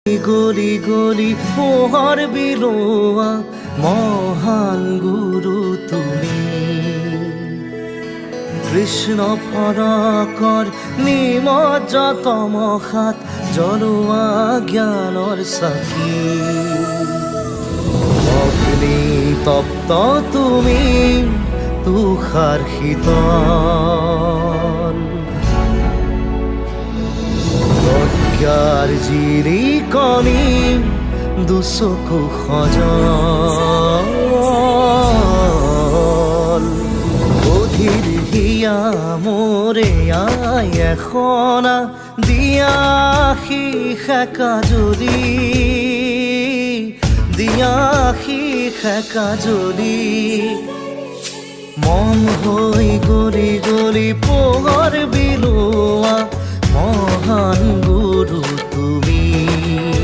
গলি গলি পোহর বিলোয়া মহান গুরু তুমি। কৃষ্ণ পৰাকৰ নিমজ্জতম হাত জ্বলোৱা জ্ঞানৰ চাকি। অগ্নি তপ্ত তুমি তুষাৰ শীতল, প্ৰজ্ঞাৰ জিৰিকণি দুচকু সজল। অধীৰ হিয়া মোৰে আই এখনা দিয়াশী সেকা জ্বলি, দিয়াশী সেকা জ্বলি। মন হৈ গলি গলি পোহৰ বিলোৱা মহান গুৰু তুমি।